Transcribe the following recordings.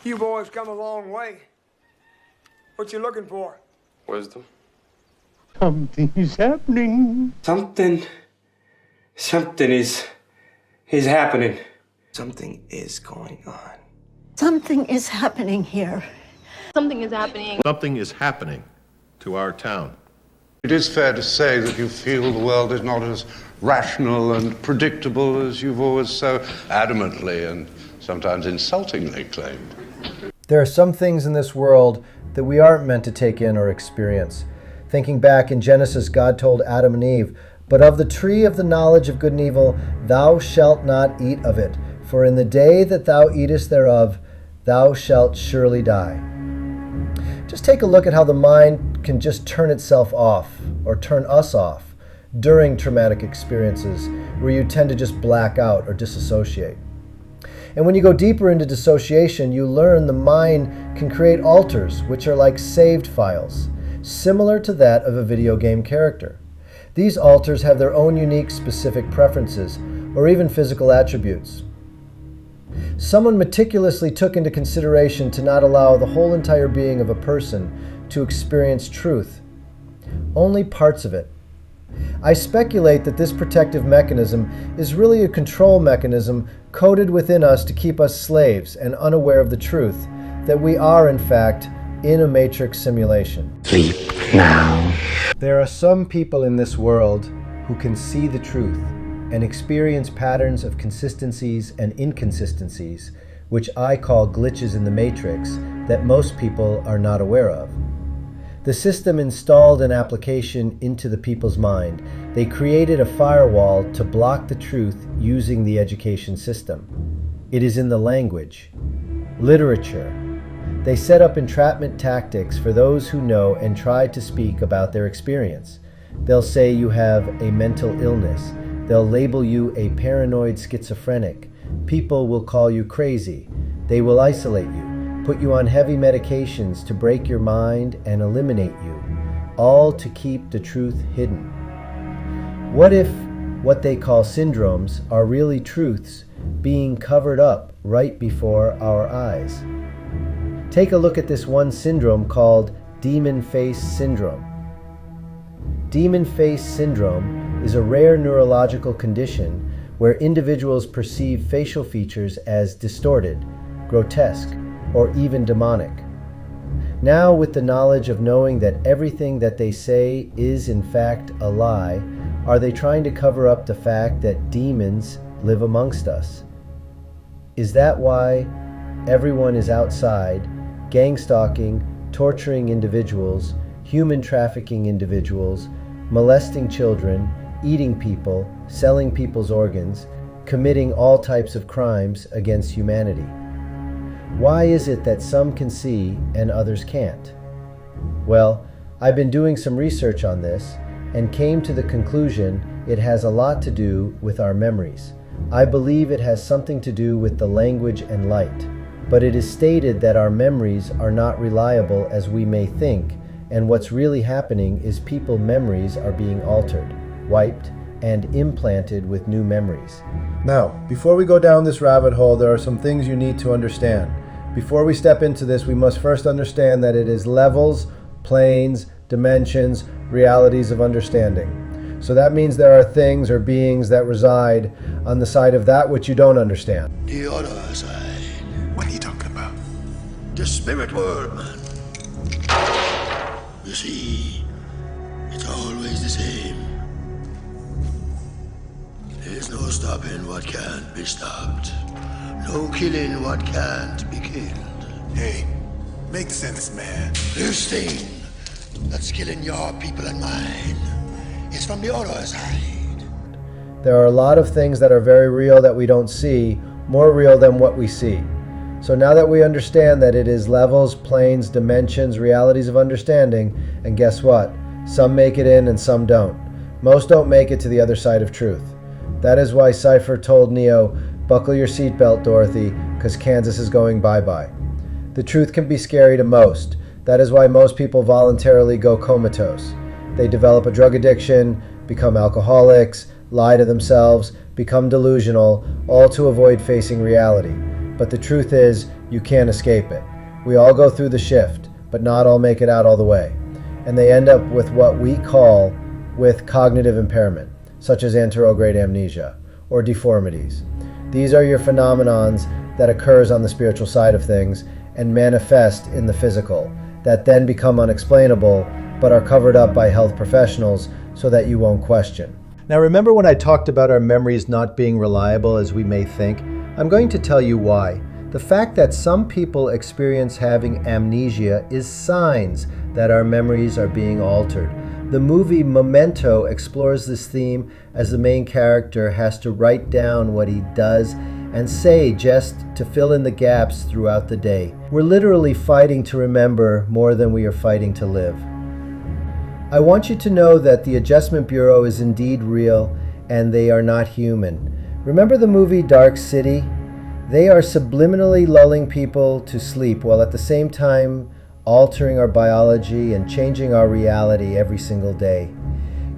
You boys come a long way. What you looking for? Wisdom. Something's happening. Something is happening. Something is going on. Something is happening here. Something is happening. Something is happening to our town. It is fair to say that you feel the world is not as rational and predictable as you've always so adamantly and sometimes insultingly claimed. There are some things in this world that we aren't meant to take in or experience. Thinking back in Genesis, God told Adam and Eve, "But of the tree of the knowledge of good and evil, thou shalt not eat of it, for in the day that thou eatest thereof, thou shalt surely die." Just take a look at how the mind can just turn itself off, or turn us off, during traumatic experiences, where you tend to just black out or disassociate. And when you go deeper into dissociation, you learn the mind can create alters, which are like saved files, similar to that of a video game character. These alters have their own unique specific preferences, or even physical attributes. Someone meticulously took into consideration to not allow the whole entire being of a person to experience truth, only parts of it. I speculate that this protective mechanism is really a control mechanism coded within us to keep us slaves and unaware of the truth, that we are in fact in a matrix simulation. Sleep now. There are some people in this world who can see the truth and experience patterns of consistencies and inconsistencies, which I call glitches in the matrix, that most people are not aware of. The system installed an application into the people's mind. They created a firewall to block the truth using the education system. It is in the language, literature. They set up entrapment tactics for those who know and try to speak about their experience. They'll say you have a mental illness. They'll label you a paranoid schizophrenic. People will call you crazy. They will isolate you, put you on heavy medications to break your mind and eliminate you, all to keep the truth hidden. What if what they call syndromes are really truths being covered up right before our eyes? Take a look at this one syndrome called demon face syndrome. Demon face syndrome is a rare neurological condition where individuals perceive facial features as distorted, grotesque, or even demonic. Now, with the knowledge of knowing that everything that they say is in fact a lie, are they trying to cover up the fact that demons live amongst us? Is that why everyone is outside, gangstalking, torturing individuals, human trafficking individuals, molesting children, eating people, selling people's organs, committing all types of crimes against humanity? Why is it that some can see and others can't? Well, I've been doing some research on this and came to the conclusion it has a lot to do with our memories. I believe it has something to do with the language and light, but it is stated that our memories are not reliable as we may think, and what's really happening is people's memories are being altered, wiped, and implanted with new memories. Now, before we go down this rabbit hole, there are some things you need to understand. Before we step into this, we must first understand that it is levels, planes, dimensions, realities of understanding. So that means there are things or beings that reside on the side of that which you don't understand. The other side. What are you talking about? The spirit world, man. You see, it's always the same. There's no stopping what can't be stopped. No killing what can't be killed. Hey, make sense, man. This thing that's killing your people and mine is from the other side. There are a lot of things that are very real that we don't see, more real than what we see. So now that we understand that it is levels, planes, dimensions, realities of understanding, and guess what? Some make it in and some don't. Most don't make it to the other side of truth. That is why Cypher told Neo, "Buckle your seatbelt, Dorothy, because Kansas is going bye-bye." The truth can be scary to most. That is why most people voluntarily go comatose. They develop a drug addiction, become alcoholics, lie to themselves, become delusional, all to avoid facing reality. But the truth is, You can't escape it. We all go through the shift, but not all make it out all the way. And they end up with what we call with cognitive impairment, such as anterograde amnesia or deformities. These are your phenomenons that occurs on the spiritual side of things and manifest in the physical, that then become unexplainable but are covered up by health professionals so that you won't question. Now remember when I talked about our memories not being reliable as we may think? I'm going to tell you why. The fact that some people experience having amnesia is signs that our memories are being altered. The movie Memento explores this theme as the main character has to write down what he does and say just to fill in the gaps throughout the day. We're literally fighting to remember more than we are fighting to live. I want you to know that the Adjustment Bureau is indeed real and they are not human. Remember the movie Dark City? They are subliminally lulling people to sleep while at the same time altering our biology and changing our reality every single day.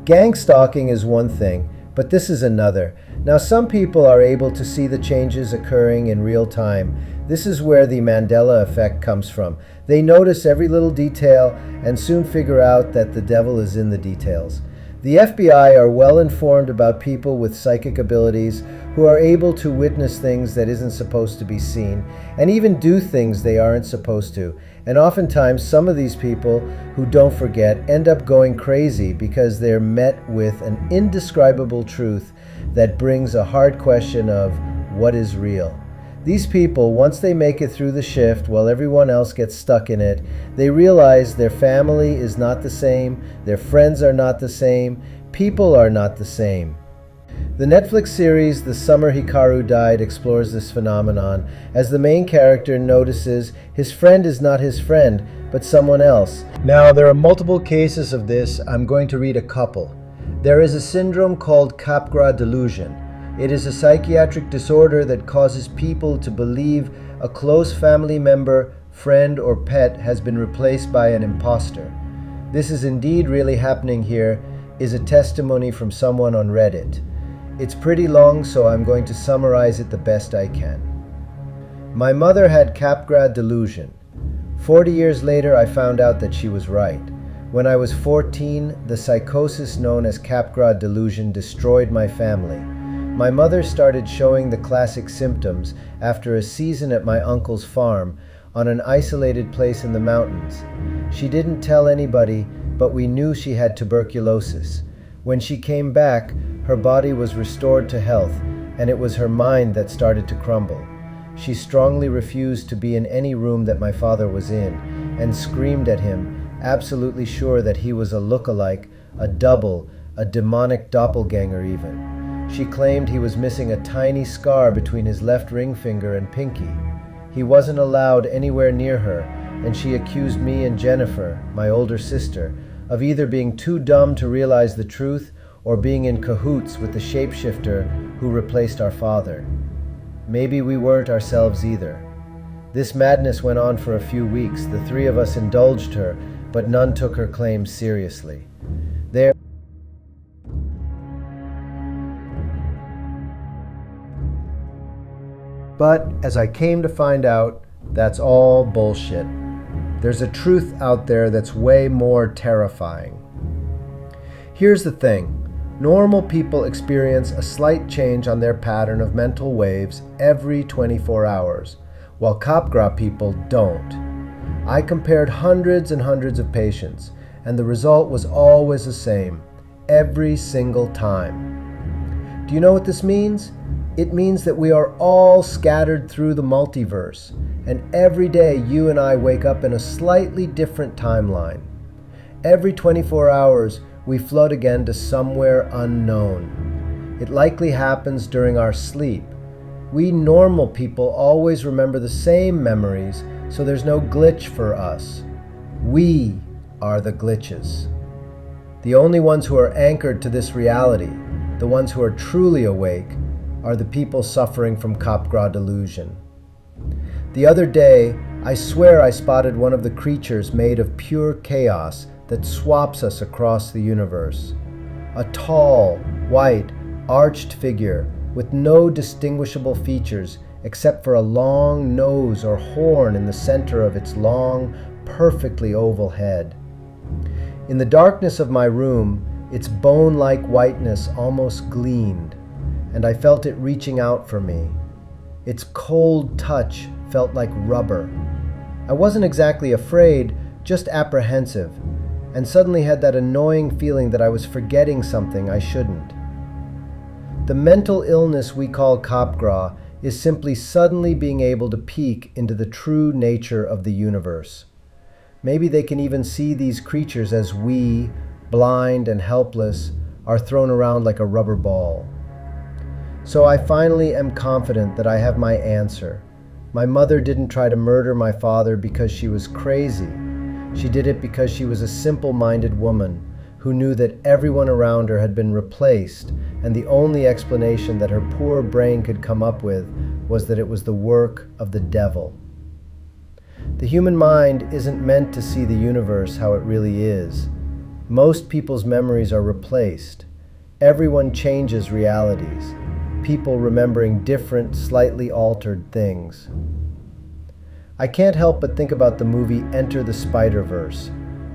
Gangstalking is one thing, but this is another. Now some people are able to see the changes occurring in real time. This is where the Mandela effect comes from. They notice every little detail and soon figure out that the devil is in the details. The FBI are well informed about people with psychic abilities who are able to witness things that isn't supposed to be seen and even do things they aren't supposed to. And oftentimes some of these people who don't forget end up going crazy because they're met with an indescribable truth that brings a hard question of what is real. These people, once they make it through the shift while everyone else gets stuck in it, they realize their family is not the same, their friends are not the same, people are not the same. The Netflix series The Summer Hikaru Died explores this phenomenon as the main character notices his friend is not his friend, but someone else. Now, there are multiple cases of this. I'm going to read a couple. There is a syndrome called Capgras delusion. It is a psychiatric disorder that causes people to believe a close family member, friend, or pet has been replaced by an imposter. This is indeed really happening here, is a testimony from someone on Reddit. It's pretty long, so I'm going to summarize it the best I can. My mother had Capgras delusion. 40 years later, I found out that she was right. When I was 14, the psychosis known as Capgras delusion destroyed my family. My mother started showing the classic symptoms after a season at my uncle's farm on an isolated place in the mountains. She didn't tell anybody, but we knew she had tuberculosis. When she came back, her body was restored to health, and it was her mind that started to crumble. She strongly refused to be in any room that my father was in, and screamed at him, absolutely sure that he was a look-alike, a double, a demonic doppelganger even. She claimed he was missing a tiny scar between his left ring finger and pinky. He wasn't allowed anywhere near her, and she accused me and Jennifer, my older sister, of either being too dumb to realize the truth or being in cahoots with the shapeshifter who replaced our father. Maybe we weren't ourselves either. This madness went on for a few weeks. The three of us indulged her, but none took her claims seriously. But as I came to find out, that's all bullshit. There's a truth out there that's way more terrifying. Here's the thing. Normal people experience a slight change on their pattern of mental waves every 24 hours, while Capgras people don't. I compared hundreds and hundreds of patients, and the result was always the same, every single time. Do you know what this means? It means that we are all scattered through the multiverse, and every day you and I wake up in a slightly different timeline. Every 24 hours, we float again to somewhere unknown. It likely happens during our sleep. We normal people always remember the same memories, so there's no glitch for us. We are the glitches. The only ones who are anchored to this reality, the ones who are truly awake, are the people suffering from Capgras delusion. The other day, I swear I spotted one of the creatures made of pure chaos that swaps us across the universe. A tall, white, arched figure with no distinguishable features except for a long nose or horn in the center of its long, perfectly oval head. In the darkness of my room, its bone-like whiteness almost gleamed, and I felt it reaching out for me. Its cold touch felt like rubber. I wasn't exactly afraid, just apprehensive, and suddenly had that annoying feeling that I was forgetting something I shouldn't. The mental illness we call Capgras is simply suddenly being able to peek into the true nature of the universe. Maybe they can even see these creatures as we, blind and helpless, are thrown around like a rubber ball. So I finally am confident that I have my answer. My mother didn't try to murder my father because she was crazy. She did it because she was a simple-minded woman who knew that everyone around her had been replaced, and the only explanation that her poor brain could come up with was that it was the work of the devil. The human mind isn't meant to see the universe how it really is. Most people's memories are replaced. Everyone changes realities, people remembering different, slightly altered things. I can't help but think about the movie Enter the Spider-Verse,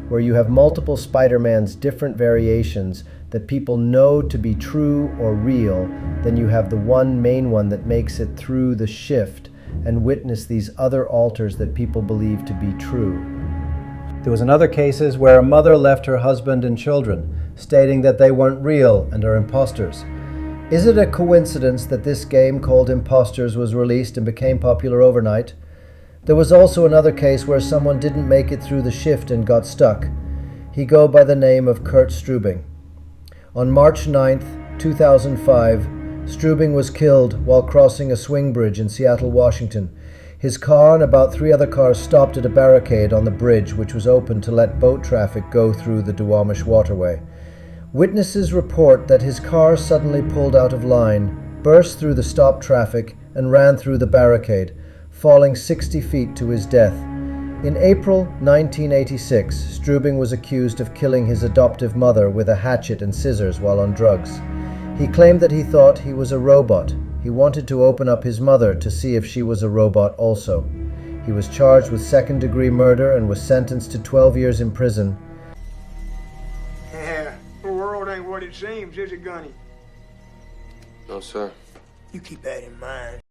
where you have multiple Spider-Man's different variations that people know to be true or real, then you have the one main one that makes it through the shift and witness these other alters that people believe to be true. There was another cases where a mother left her husband and children, stating that they weren't real and are imposters. Is it a coincidence that this game called Imposters was released and became popular overnight? There was also another case where someone didn't make it through the shift and got stuck. He go by the name of Kurt Strubing. On March 9th, 2005, Strubing was killed while crossing a swing bridge in Seattle, Washington. His car and about 3 other cars stopped at a barricade on the bridge, which was open to let boat traffic go through the Duwamish waterway. Witnesses report that his car suddenly pulled out of line, burst through the stopped traffic, and ran through the barricade, falling 60 feet to his death. In April 1986, Strubing was accused of killing his adoptive mother with a hatchet and scissors while on drugs. He claimed that he thought he was a robot. He wanted to open up his mother to see if she was a robot also. He was charged with second-degree murder and was sentenced to 12 years in prison. Yeah, the world ain't what it seems, is it, Gunny? No, sir. You keep that in mind.